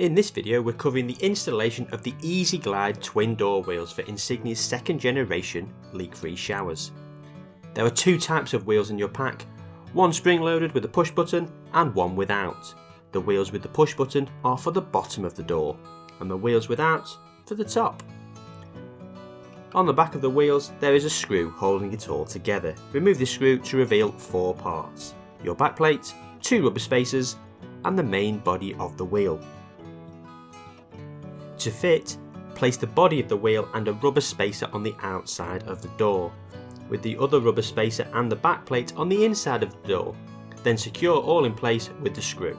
In this video we're covering the installation of the Easy Glide twin door wheels for Insignia's second generation leak-free showers. There are two types of wheels in your pack, one spring loaded with a push button and one without. The wheels with the push button are for the bottom of the door and the wheels without for the top. On the back of the wheels there is a screw holding it all together. Remove the screw to reveal four parts: your backplate, two rubber spacers and the main body of the wheel. To fit, place the body of the wheel and a rubber spacer on the outside of the door, with the other rubber spacer and the backplate on the inside of the door, then secure all in place with the screw.